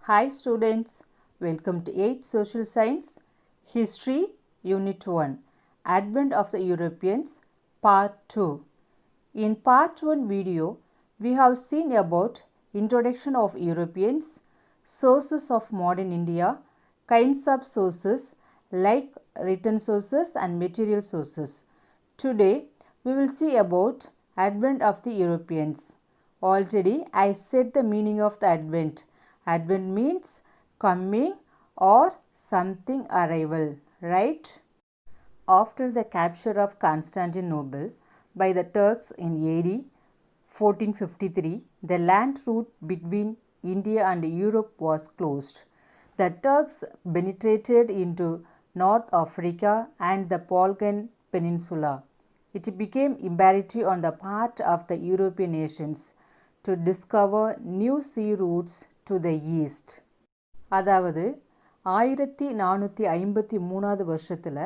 Hi students, welcome to 8th Social Science History Unit 1 Advent of the Europeans Part 2. In Part 1 video, we have seen about introduction of Europeans, sources of modern India, kinds of sources like written sources and material sources. Today, we will see about Advent of the Europeans. Already, I said the meaning of the Advent. Advent means coming or something arrival, right? After the capture of Constantinople by the Turks in AD 1453, the land route between India and Europe was closed. The Turks penetrated into North Africa and the Balkan Peninsula. It became imperative on the part of the European nations to discover new sea routes to the east. அதாவது 1453 வருஷத்தில்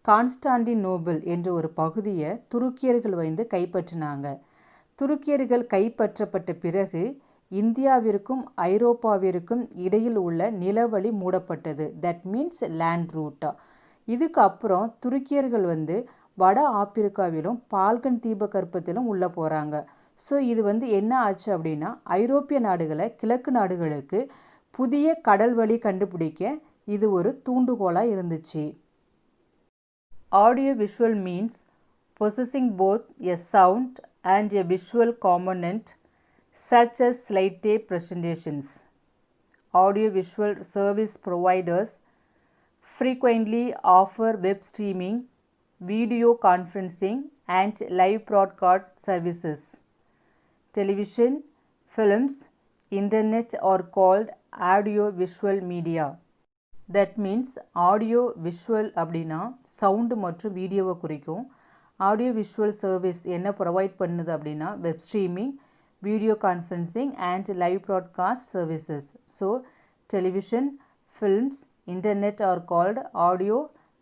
Constantinople என்ற ஒரு பகுதியை துருக்கியர்கள் வந்து கைப்பற்றினாங்க. துருக்கியர்கள் கைப்பற்றப்பட்ட பிறகு இந்தியாவிற்கும் ஐரோப்பாவிற்கும் இடையில் உள்ள நிலவழி மூடப்பட்டது. தட் மீன்ஸ் லேண்ட் ரூட்டா. இதுக்கு அப்புறம் துருக்கியர்கள் வந்து வட ஆப்பிரிக்காவிலும் பால்கன் தீபகற்பத்திலும் உள்ளே போகிறாங்க. ஸோ இது வந்து என்ன ஆச்சு அப்படின்னா ஐரோப்பிய நாடுகளை கிழக்கு நாடுகளுக்கு புதிய கடல் வழி கண்டுபிடிக்க இது ஒரு தூண்டுகோலாக இருந்துச்சு. Audio visual means possessing both a sound and a visual component such as slide tape presentations. Audio-visual service providers frequently offer web streaming, video conferencing and live broadcast services. Television, films, internet are called audio-visual media. That means audio-visual அப்படின்னா sound மற்றும் வீடியோவை குறிக்கும். Audio visual service என்ன provide பண்ணுது அப்படின்னா web streaming, video conferencing and live broadcast services. So television, films, internet are called audio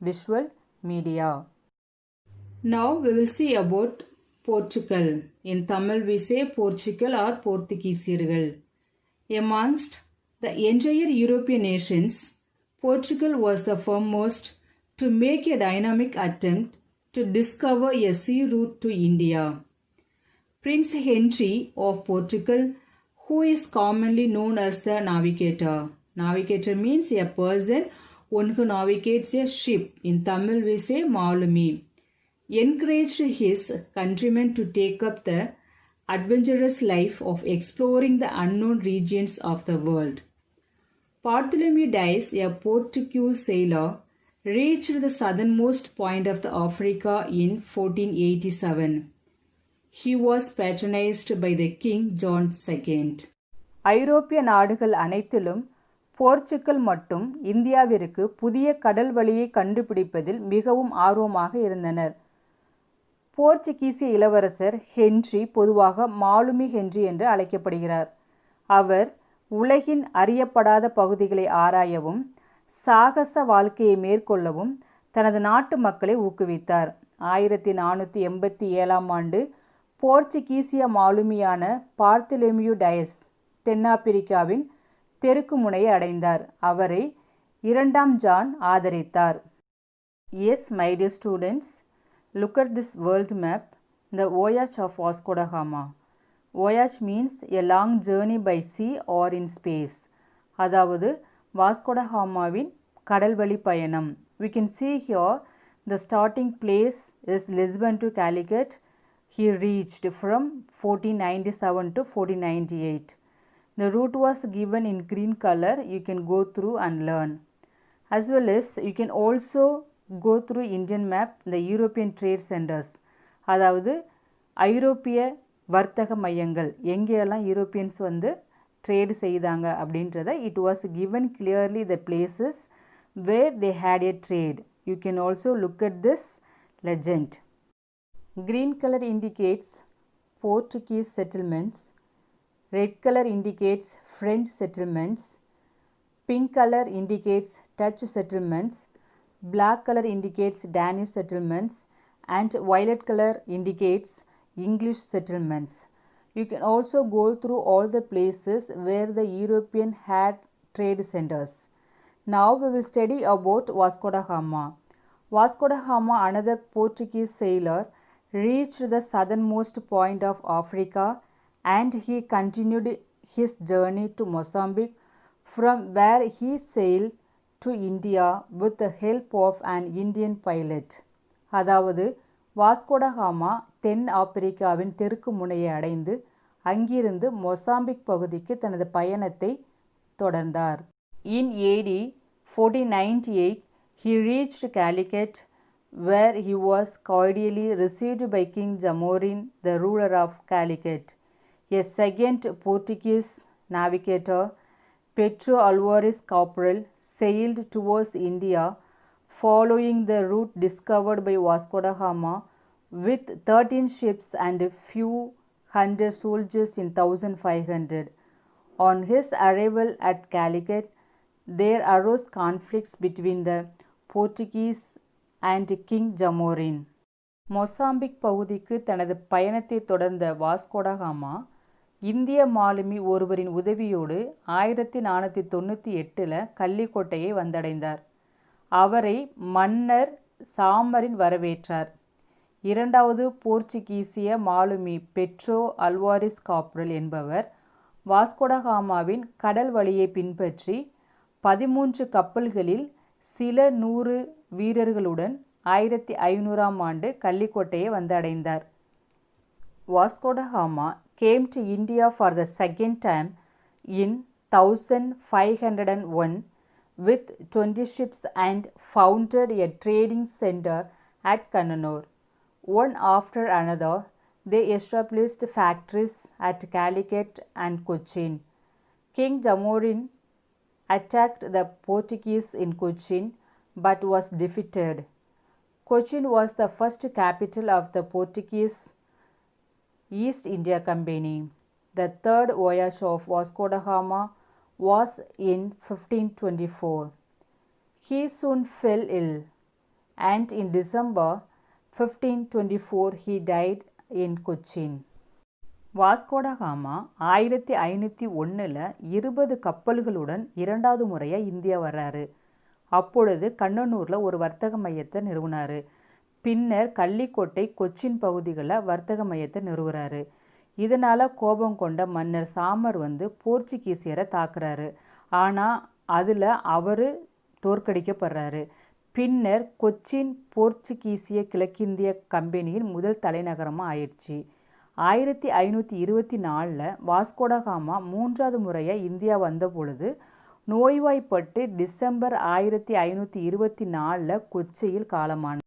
visual media. Now we will see about Portugal. In Tamil we say Portugal or போர்த்துகீசியர்கள். Amongst the entire European nations, Portugal was the foremost to make a dynamic attempt to discover a sea route to India. Prince Henry of Portugal, who is commonly known as the navigator. Navigator means a person one who navigates a ship. In Tamil we say Malumi. Encouraged his countrymen to take up the adventurous life of exploring the unknown regions of the world. Bartholomew Dias, a Portuguese sailor, reached the southernmost point of the Africa in 1487. He was patronized by the King John II. ஐரோப்பிய நாடுகள் அனைத்திலும் Portugal மட்டும் இந்தியாவிற்கு புதிய கடல் வழியை கண்டுபிடிப்பதில் மிகவும் ஆர்வமாக இருந்தனர். போர்ச்சுகீசிய இளவரசர் ஹென்றி பொதுவாக மாலுமி ஹென்றி என்று அழைக்கப்படுகிறார். அவர் உலகின் அறியப்படாத பகுதிகளை ஆராயவும் சாகச வாழ்க்கையை மேற்கொள்ளவும் தனது நாட்டு மக்களை ஊக்குவித்தார். 1487 ஆண்டு போர்ச்சுகீசிய மாலுமியான பார்த்தலோமியூ டயஸ் தென்னாப்பிரிக்காவின் தெற்கு முனையை அடைந்தார். அவரை 2ஆம் ஜான் ஆதரித்தார். S my dear students, look at this world map. The voyage of Vasco da Gama. Voyage means a long journey by sea or in space. அதாவது வாஸ்கோ ட காமாவின் கடல்வழி பயணம். We can see here the starting place is Lisbon to Calicut. He reached from 1497 to 1498. The route was given in green color. You can go through and learn. As well as you can also go through Indian map, the European trade centers. அதாவது ஐரோப்பிய வர்த்தக மையங்கள் எங்கெல்லாம் Europeans வந்து trade செய்தாங்க அப்படின்றத it was given clearly the places where they had a trade. You can also look at this legend. Green color indicates Portuguese settlements, red color indicates French settlements, pink color indicates Dutch settlements, black color indicates Danish settlements, and violet color indicates English settlements. You can also go through all the places where the European had trade centers. Now we will study about Vasco da Gama. Vasco da Gama, another Portuguese sailor, reached the southernmost point of Africa and he continued his journey to Mozambique, from where he sailed to India with the help of an Indian pilot. அதாவது Vasco da Gama தென் ஆப்பிரிக்காவின் தெற்கு முனையை அடைந்து அங்கிருந்து Mozambique பகுதிக்கு தனது பயணத்தை தொடர்ந்தார். In AD 1498, he reached Calicut, where he was cordially received by King Jamorin, the ruler of Calicut. A second Portuguese navigator, Pedro Álvares Cabral, sailed towards India, following the route discovered by Vasco da Gama, with 13 ships and a few hundred soldiers in 1500. On his arrival at Calicut, there arose conflicts between the Portuguese and King Jamorin. Mozambique பகுதிக்கு தனது பயணத்தை தொடர்ந்த வாஸ்கோ ட gamma இந்திய மாலுமி ஒருவரின் உதவியோடு 1498 கள்ளிக்கோட்டையை வந்தடைந்தார். அவரை மன்னர் சாமரின் வரவேற்றார். இரண்டாவது போர்ச்சுகீசிய மாலுமி பெட்ரோ அல்வாரிஸ் காப்ரல் என்பவர் வாஸ்கோ ட காமாவின் கடல் வழியை பின்பற்றி 13 கப்பல்களில் சில 100 வீரர்களுடன் 1500ஆம் ஆண்டு கள்ளிக்கோட்டையை வந்தடைந்தார். Vasco da Gama came to India for the second time in 1501 with 20 ships and founded a trading center at Kannur. One after another, they established factories at Calicut and Cochin. King Jamorin attacked the Portuguese in Cochin but was defeated. Cochin was the first capital of the Portuguese East India Company. The third voyage of Vasco da Gama was in 1524. He soon fell ill, and in December 1524 he died in Cochin. Vasco ட gamma 1501 20 கப்பல்களுடன் இரண்டாவது முறையாக India வர்றாரு. அப்பொழுது கண்ணனூரில் ஒரு வர்த்தக மையத்தை நிறுவினார். பின்னர் கள்ளிக்கோட்டை கொச்சின் பகுதிகளில் வர்த்தக மையத்தை நிறுவுறாரு. இதனால் கோபம் கொண்ட மன்னர் சாமர் போர்ச்சுகீசியரை தாக்குறாரு. ஆனால் அதில் அவர் தோற்கடிக்கப்படுறாரு. பின்னர் கொச்சின் போர்ச்சுகீசிய கிழக்கிந்திய கம்பெனியின் முதல் தலைநகரமாக ஆயிடுச்சு. 1524 வாஸ்கோ ட காமா மூன்றாவது முறையாக இந்தியா வந்த பொழுது நோய்வாய்ப்பட்டு டிசம்பர் 1524 கொச்சியில் காலமானார்.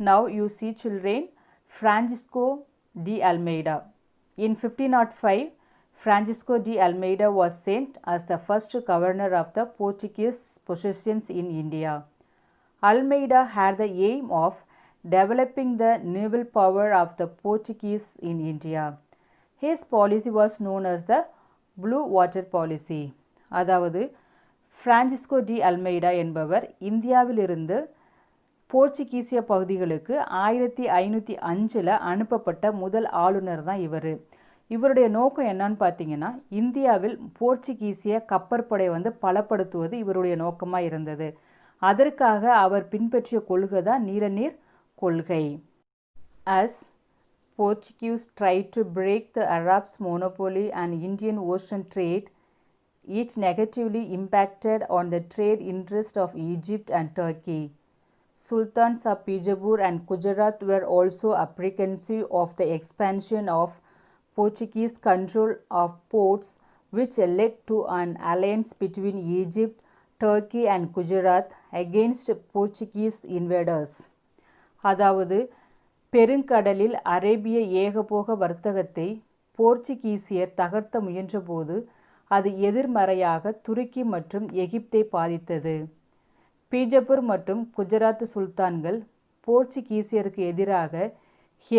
Now you see children, Francisco de Almeida. In 1505, Francisco de Almeida was sent as the first governor of the Portuguese possessions in India. Almeida had the aim of developing the naval power of the Portuguese in India. His policy was known as the Blue Water Policy. அதாவது Francisco de Almeida என்பவர் இந்தியாவிலிருந்து போர்ச்சுகீசிய பகுதிகளுக்கு 1505 அனுப்பப்பட்ட முதல் ஆளுநர் தான் இவர். இவருடைய நோக்கம் என்னன்னு பார்த்தீங்கன்னா, இந்தியாவில் போர்ச்சுகீசிய கப்பற்படை பலப்படுத்துவது இவருடைய நோக்கமாக இருந்தது. அதற்காக அவர் பின்பற்றிய கொள்கை தான் நீலநீர் கொள்கை. As Portuguese tried to break the Arabs' monopoly on Indian Ocean trade, it negatively impacted on the trade interest of Egypt and Turkey. Sultans of Bijapur and Gujarat were also apprehensive of the expansion of Portuguese control of ports, which led to an alliance between Egypt, Turkey and Gujarat against Portuguese invaders. அதாவது பெருங்கடலில் அரேபிய ஏகபோக வர்த்தகத்தை போர்ச்சுகீசியர் தகர்த்த முயன்றபோது அது எதிர்மறையாக துருக்கி மற்றும் எகிப்தை பாதித்தது. பீஜப்பூர் மற்றும் குஜராத் சுல்தான்கள் போர்ச்சுகீசியருக்கு எதிராக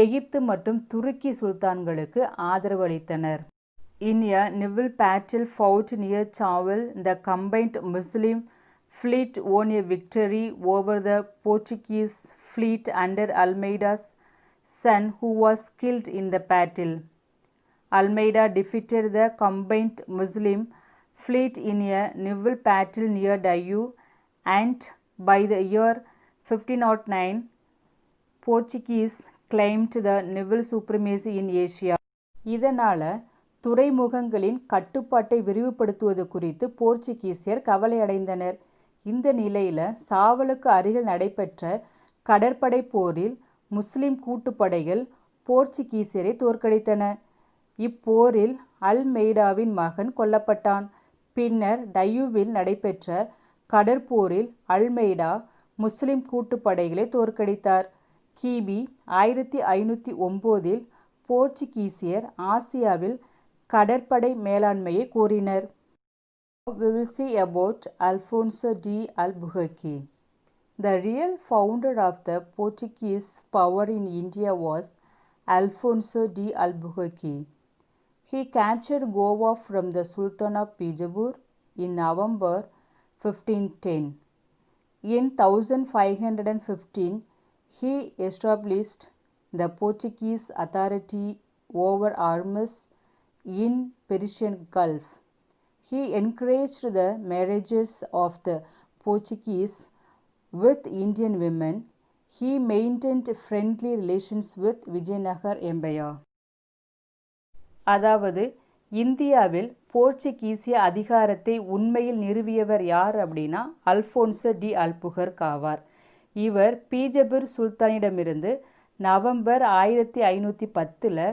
எகிப்து மற்றும் துருக்கி சுல்தான்களுக்கு ஆதரவு அளித்தனர். In a naval battle fought near Chavel, the combined Muslim fleet won a victory over the Portuguese fleet under Almeida's son, who was killed in the battle. Almeida defeated the combined Muslim fleet in a naval battle near Diu, and by the year 1509, Portuguese claimed the naval supremacy in Asia. இதனால் துறைமுகங்களின் கட்டுப்பாட்டை விரிவுபடுத்துவது குறித்து போர்ச்சுகீசியர் கவலையடைந்தனர். இந்த நிலையில் சாவலுக்கு அருகில் நடைபெற்ற கடற்படை போரில் முஸ்லிம் கூட்டுப்படைகள் போர்ச்சுகீசியரை தோற்கடித்தன. இப்போரில் அல்மெய்டாவின் மகன் கொல்லப்பட்டான். பின்னர் டையூவில் நடைபெற்ற கடற்போரில் அல்மெய்டா முஸ்லிம் கூட்டுப்படைகளை தோற்கடித்தார். கிபி 1509 போர்ச்சுகீசியர் ஆசியாவில் கடற்படை மேலாண்மையை கோரினர். We will see about Alfonso de Albuquerque. The real founder of the Portuguese power in India was Alfonso de Albuquerque. He captured Goa from the Sultan of Bijapur in November 1510. In 1515, he established the Portuguese authority over arms in Persian Gulf. He encouraged the marriages of the Portuguese with Indian women. He maintained friendly relations with Vijayanagar Empire. அதாவது இந்தியாவில் போர்ச்சுகீசிய அதிகாரத்தை உண்மையில் நிறுவியவர் யார் அப்படின்னா Alphonso de Albuquerque ஆவார். இவர் Bijapur சுல்தானிடமிருந்து November 1510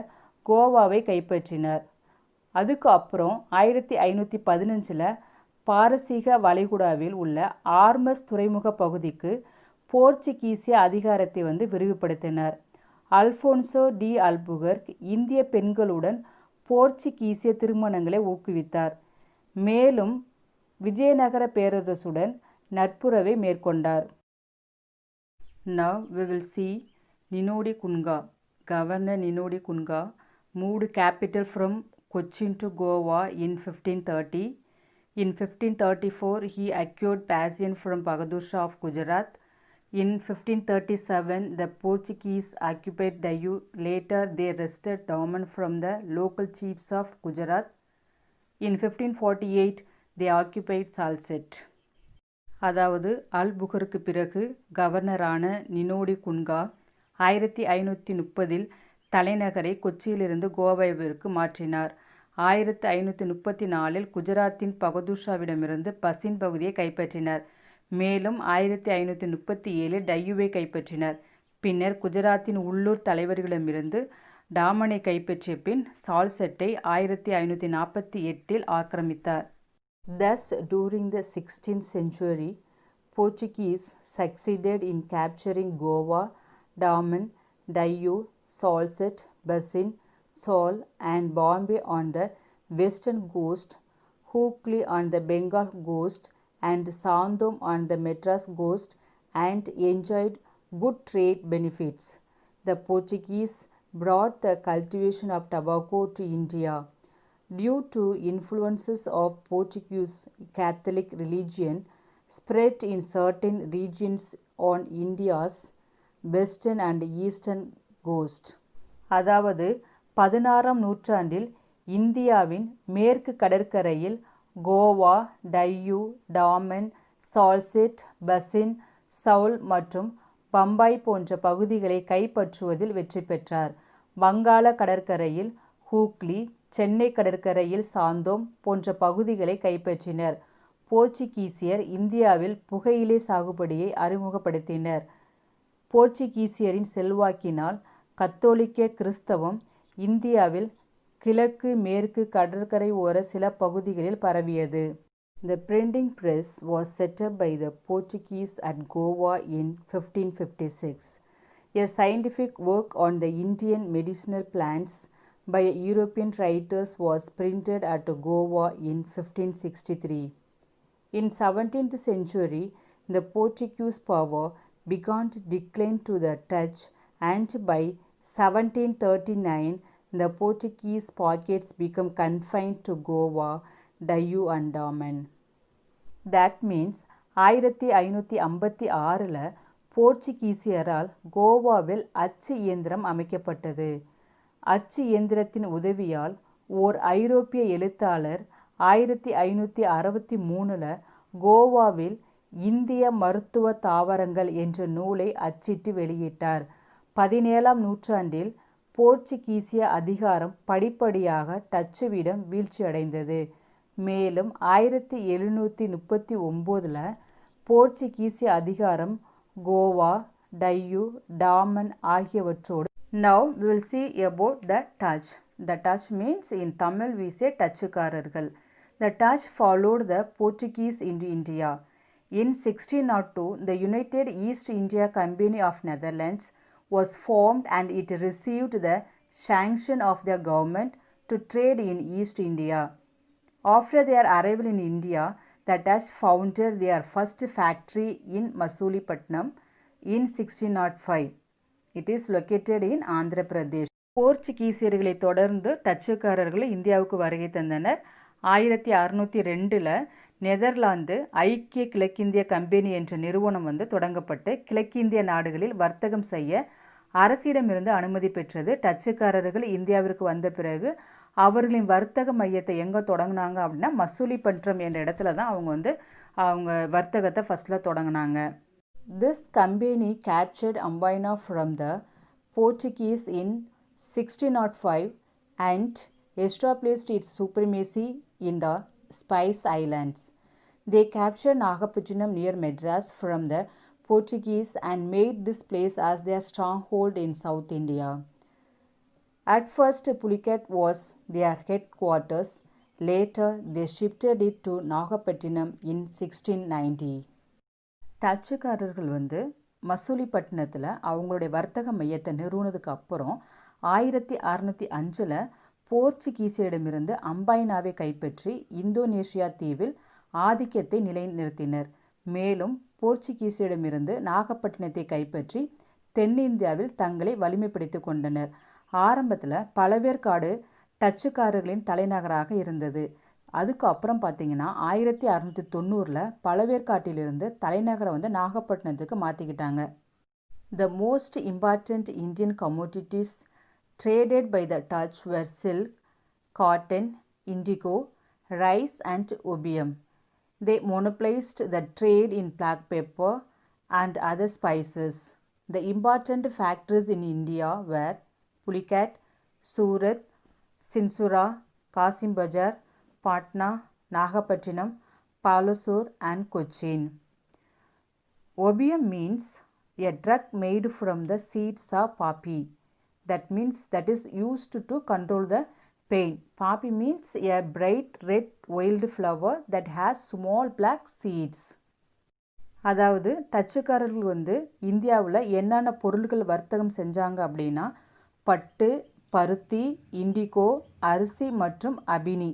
கோவாவை கைப்பற்றினார். அதுக்கு அப்புறம் 1515 பாரசீக வளைகுடாவில் உள்ள ஆர்மஸ் துறைமுக பகுதிக்கு போர்ச்சுகீசிய அதிகாரத்தை விரிவுபடுத்தினார். அல்ஃபோன்சோ டி அல்புகர்க் இந்திய பெண்களுடன் போர்ச்சுகீசிய திருமணங்களை ஊக்குவித்தார். மேலும் விஜயநகர பேரரசுடன் நட்புறவை மேற்கொண்டார். Now we will see Ninodi Kunga. Governor Ninodi Kunga moved capital from Cochin to Goa in 1530. In 1534, he acquired possession from Bahadur Shah of Gujarat. In 1537, the Portuguese occupied Diu. Later, they wrested domain from the local chiefs of Gujarat. In 1548, they occupied Salsette. அதாவது அல்புகருக்கு பிறகு கவர்னரான நினோடி குன்கா 1530 தலைநகரை கொச்சியிலிருந்து கோவாவிற்கு மாற்றினார். 1534 குஜராத்தின் பகதூர்ஷாவிடமிருந்து பசின் பகுதியை கைப்பற்றினார். மேலும் 1537 டையூவை கைப்பற்றினார். பின்னர் குஜராத்தின் உள்ளூர் தலைவர்களிடமிருந்து டாமனை கைப்பற்றிய பின் சால்செட்டை 1548 ஆக்கிரமித்தார். Thus, during the 16th century, Portuguese succeeded in capturing Goa, Daman, Diu, Salsette, Basin, Sal and Bombay on the western coast, Hooghly on the Bengal coast and Sandom on the Madras coast, and enjoyed good trade benefits. The Portuguese brought the cultivation of tobacco to India. Due to influences of Portuguese Catholic religion spread in certain regions on India's western and eastern coast. அதாவது 16ஆம் நூற்றாண்டில் இந்தியாவின் மேற்கு கடற்கரையில் கோவா, டையூ, டாமன், சால்செட், பசின், சவுல் மற்றும் பம்பாய் போன்ற பகுதிகளை கைப்பற்றுவதில் வெற்றி பெற்றார். வங்காள கடற்கரையில் ஹூக்ளி, சென்னை கடற்கரையில் சாந்தோம் போன்ற பகுதிகளை கைப்பற்றினர். போர்ச்சுகீசியர் இந்தியாவில் புகையிலை சாகுபடியை அறிமுகப்படுத்தினர். போர்ச்சுகீசியரின் செல்வாக்கினால் கத்தோலிக்க கிறிஸ்தவம் இந்தியாவில் கிழக்கு மேற்கு கடற்கரை ஓர சில பகுதிகளில் பரவியது. The printing press was set up by the Portuguese at Goa in 1556. A scientific work on the Indian medicinal plants by European writers was printed at Goa in 1563. In 17th century, the Portuguese power began to decline to the touch, and by 1739, the Portuguese pockets became confined to Goa, Diu and Daman. That means 1556 போர்ச்சுகீசியரால் கோவாவில் அச்சு இயந்திரம் அமைக்கப்பட்டது. அச்சு இயந்திரத்தின் உதவியால் ஓர் ஐரோப்பிய எழுத்தாளர் 1563 கோவாவில் இந்திய மருத்துவ தாவரங்கள் என்ற நூலை அச்சிட்டு வெளியிட்டார். 17ஆம் நூற்றாண்டில் போர்ச்சுகீசிய அதிகாரம் படிப்படியாக டச்சுவிடம் வீழ்ச்சியடைந்தது. மேலும் 1739 போர்ச்சுகீசிய அதிகாரம் கோவா, டையூ, டாமன் ஆகியவற்றோடு. Now we will see about the Dutch. The Dutch means in Tamil we say டச்சுக்காரர்கள். The Dutch followed the Portuguese into India. In 1602, the United East India Company of Netherlands was formed and it received the sanction of their government to trade in East India. After their arrival in India, the Dutch founded their first factory in Masulipatam in 1605. It is located in Andhra Pradesh. போர்ச்சுகீசியர்களை தொடர்ந்து டச்சுக்காரர்கள் இந்தியாவுக்கு வருகை தந்தனர். 1602 Netherlands ஐக்கிய கிழக்கிந்திய company என்ற நிறுவனம் தொடங்கப்பட்டு கிழக்கிந்திய நாடுகளில் வர்த்தகம் செய்ய அரசிடமிருந்து அனுமதி பெற்றது. டச்சுக்காரர்கள் இந்தியாவிற்கு வந்த பிறகு அவர்களின் வர்த்தக மையத்தை எங்கே தொடங்கினாங்க அப்படின்னா மசூலிப்பட்டினம் என்ற இடத்துல தான் அவங்க வர்த்தகத்தை ஃபஸ்ட்டில் தொடங்கினாங்க. This company captured Ambaina from the Portuguese in 1605 and established its supremacy in the Spice Islands. They captured Nagapattinam near Madras from the Portuguese and made this place as their stronghold in South India. At first, Pulicat was their headquarters. Later, they shifted it to Nagapattinam in 1690. டச்சுக்காரர்கள் மசூலிப்பட்டினத்தில் அவங்களுடைய வர்த்தக மையத்தை நிறுவனதுக்கு அப்புறம் 1605 போர்ச்சுகீசியரிடமிருந்து அம்பாயினாவை கைப்பற்றி Indonesia தீவில் ஆதிக்கத்தை நிலைநிறுத்தினர். மேலும் போர்ச்சுகீசியரிடமிருந்து நாகப்பட்டினத்தை கைப்பற்றி தென்னிந்தியாவில் தங்களை வலிமைப்படுத்தி கொண்டனர். ஆரம்பத்தில் பழவேற்காடு டச்சுக்காரர்களின் தலைநகராக இருந்தது. அதுக்கப்புறம் பார்த்தீங்கன்னா 1690 பழவேற்காட்டிலிருந்து தலைநகரை நாகப்பட்டினத்துக்கு மாற்றிக்கிட்டாங்க. The most important Indian commodities traded by the Dutch were silk, cotton, indigo, rice and opium. They monopolized the trade in black pepper and other spices. The important factories in India were Pulicat, Surat, Sinsura, Kasim Bazar, Patna, Nagapattinam, Palasur and Cochin. Opium means a drug made from the seeds of poppy. That means that is used to control the pain. Poppy means a bright red wildflower that has small black seeds. அதாவது டச்சுக்காரர்கள் இந்தியாவில் என்னென்ன பொருட்கள் வர்த்தகம் செஞ்சாங்க அப்படின்னா பட்டு, பருத்தி, indigo, அரிசி மற்றும் அபினி.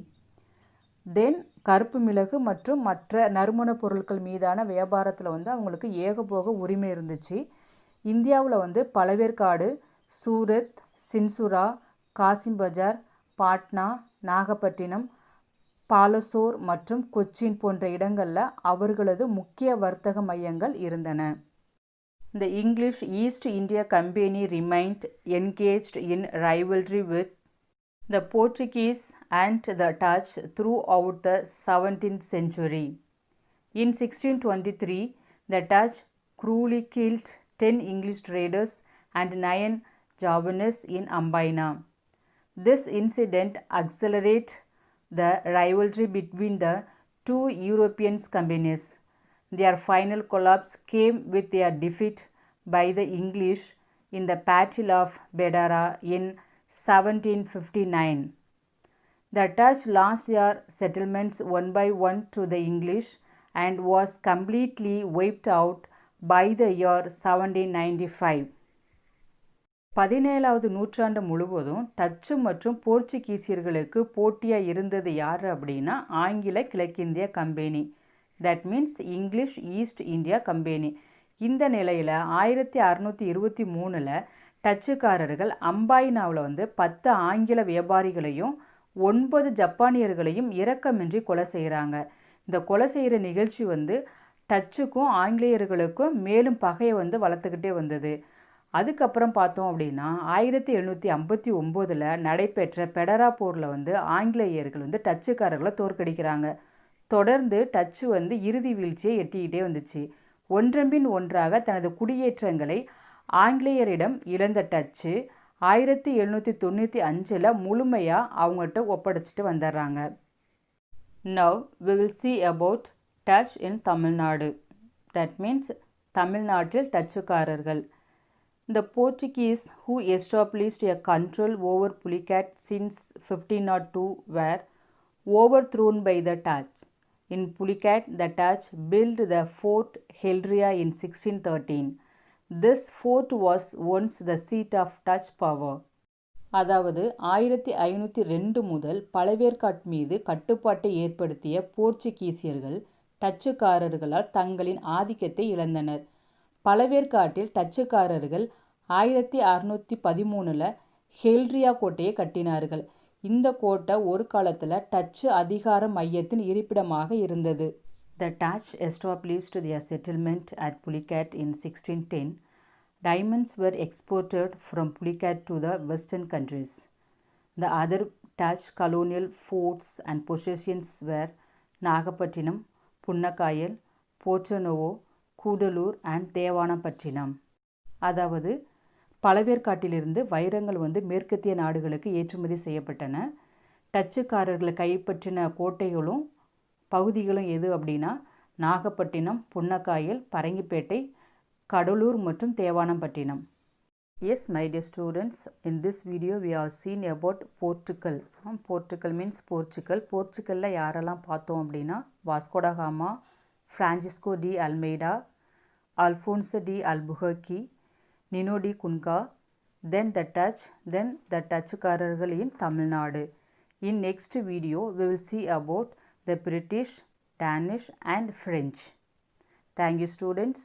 தென் கருப்பு மிளகு மற்றும் மற்ற நறுமண பொருட்கள் மீதான வியாபாரத்தில் அவங்களுக்கு ஏகபோக உரிமை இருந்துச்சு. இந்தியாவில் பழவேற்காடு, சூரத், சின்சுரா, காசிம் பஜார், பாட்னா, நாகப்பட்டினம், பாலசோர் மற்றும் கொச்சின் போன்ற இடங்களில் அவர்களது முக்கிய வர்த்தக மையங்கள் இருந்தன. The English East India Company remained engaged in rivalry with the Portuguese and the Dutch throughout the 17th century. In 1623, the Dutch cruelly killed 10 English traders and 9 Javanese in Ambaina. This incident accelerated the rivalry between the two European companies. Their final collapse came with their defeat by the English in the Battle of Bedara in 1759. The Dutch lost their settlements one by one to the English and was completely wiped out by the year 1795. 17வது நூற்றாண்டு முழுவதும் Dutch மற்றும் போர்ச்சுகீசியர்களுக்கு போட்டியாக இருந்தது யார் அப்படின்னா ஆங்கில கிழக்கிந்திய company. That means English East India company. இந்த நிலையில் 1623 டச்சுக்காரர்கள் அம்பாயினாவில் 10 ஆங்கில வியாபாரிகளையும் 9 ஜப்பானியர்களையும் இரக்கமின்றி கொலை செய்கிறாங்க. இந்த கொலை செய்கிற நிகழ்ச்சி டச்சுக்கும் ஆங்கிலேயர்களுக்கும் மேலும் பகையை வளர்த்துக்கிட்டே வந்தது. அதுக்கப்புறம் பார்த்தோம் அப்படின்னா 1759 நடைபெற்ற பெடரா போரில் வந்து ஆங்கிலேயர்கள் வந்து டச்சுக்காரர்களை தோற்கடிக்கிறாங்க. தொடர்ந்து டச்சு வந்து இறுதி வீழ்ச்சியை எட்டிக்கிட்டே வந்துச்சு. ஒன்றன்பின் ஒன்றாக தனது குடியேற்றங்களை ஆங்கிலேயரிடம் இழந்த டச்சு 1795 முழுமையாக அவங்கள்ட்ட ஒப்படைச்சிட்டு வந்துடுறாங்க. Now we will see about Dutch in Tamil Nadu. That means தமிழ்நாட்டில் டச்சுக்காரர்கள். The Portuguese who established a control over Pulicat since 1502 were overthrown by the Dutch. In Pulicat, the Dutch built the Fort Helria in 1613. This fort was once the seat of Dutch power. அதாவது 1502 முதல் பழவேற்காட் மீது கட்டுப்பாட்டை ஏற்படுத்திய போர்ச்சுகீசியர்கள் டச்சுக்காரர்களால் தங்களின் ஆதிக்கத்தை இழந்தனர். பழவேற்காட்டில் டச்சுக்காரர்கள் 1613 ஹெல்ரியா கோட்டையை கட்டினார்கள். இந்த கோட்டை ஒரு காலத்தில் டச்சு அதிகார மையத்தின் இருப்பிடமாக இருந்தது. The Dutch established their settlement at Pulicat in 1610. Diamonds were exported from Pulicat to the western countries. The other Dutch colonial forts and possessions were Nagapattinam, Punnakayal, Porto Novo, Cuddalore and Devanampattinam. அதாவது பழவேற்காட்டிலிருந்து வைரங்கள் வந்து மேற்கத்திய நாடுகளுக்கு ஏற்றுமதி செய்யப்பட்டன. டச்சுக்காரர்களை கைப்பற்றின கோட்டைகளும் பகுதிகளும் எது அப்படின்னா நாகப்பட்டினம், புன்னக்காயல், பரங்கிப்பேட்டை, கடலூர் மற்றும் தேவானப்பட்டினம். Yes, my dear students, in this video we have seen about Portugal. Portugal means Portugal. போர்ச்சுகலில் யாரெல்லாம் பார்த்தோம் அப்படின்னா Vasco da gamma, Francisco de Almeida, Alfonso de Albuquerque, Nino de Cunca, then the Dutch, then the டச்சுக்காரர்கள் in Tamil Nadu. In next video, we will see about the British, Danish and French. Thank you students.